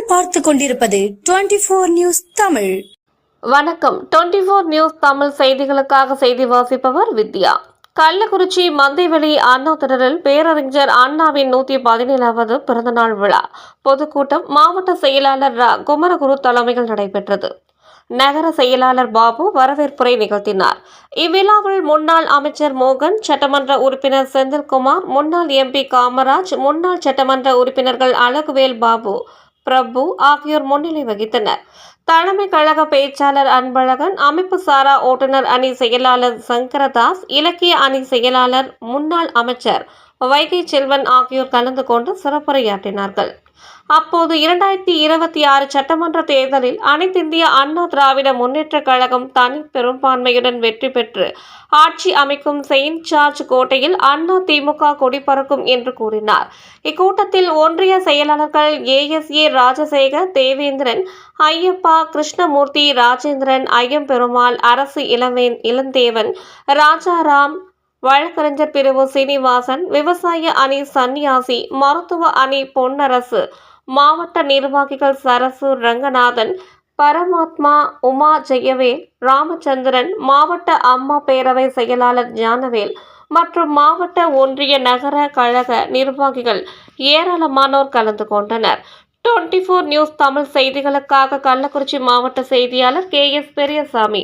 நீங்கள் பார்த்து கொண்டிருப்பது 24 நியூஸ் தமிழ். வணக்கம். 24 நியூஸ் தமிழ் செய்திகளுக்காக செய்தி வாசிப்பவர் வித்யா. கள்ளக்குறிச்சி மந்தைவெளி அண்ணா திடலில் பேரறிஞர் அண்ணாவின் 117வது பிறந்தநாள் விழா பொதுக்கூட்டம் மாவட்ட செயலாளர் குமரகுரு தலைமையில் நடைபெற்றது. நகர செயலாளர் பாபு வரவேற்புரை நிகழ்த்தினார். இவ்விழாவில் முன்னாள் அமைச்சர் மோகன், சட்டமன்ற உறுப்பினர் செந்தில்குமார், முன்னாள் எம்பி காமராஜ், முன்னாள் சட்டமன்ற உறுப்பினர்கள் அழகுவேல், பாபு, பிரபு ஆகியோர் முன்னிலை வகித்தனர். தலைமை கழக பேச்சாளர் அன்பழகன், அமைப்பு சாரா ஓட்டுநர் அணி செயலாளர் சங்கரதாஸ், இலக்கிய அணி செயலாளர் முன்னாள் அமைச்சர் வைகை செல்வன் ஆகியோர் கலந்து கொண்டு சிறப்புரையாற்றினார்கள். அப்போது 2026 சட்டமன்ற தேர்தலில் அனைத்திந்திய அண்ணா திராவிட முன்னேற்ற கழகம் தனி பெரும்பான்மையுடன் வெற்றி பெற்று ஆட்சி அமைக்கும் செயின்ட் ஜார்ஜ் கோட்டையில் அண்ணா திமுக கொடிபறக்கும் என்று கூறினார். இக்கூட்டத்தில் ஒன்றிய செயலாளர்கள் ASA ராஜசேகர், தேவேந்திரன், ஐயப்பா, கிருஷ்ணமூர்த்தி, ராஜேந்திரன், ஐயம்பெருமாள், அரசு இளந்தேவன், ராஜாராம், வழக்கறிஞர் பிரிவு சீனிவாசன், விவசாய அணி சன்னியாசி, மருத்துவ அணி பொன்னரசு, மாவட்ட நிர்வாகிகள் சரசு, ரங்கநாதன், பரமாத்மா, உமா, ஜெயவேல், ராமச்சந்திரன், மாவட்ட அம்மா பேரவை செயலாளர் ஞானவேல் மற்றும் மாவட்ட ஒன்றிய நகர கழக நிர்வாகிகள் ஏராளமானோர் கலந்து கொண்டனர். 24 நியூஸ் தமிழ் செய்திகளுக்காக கள்ளக்குறிச்சி மாவட்ட செய்தியாளர் KS பெரியசாமி.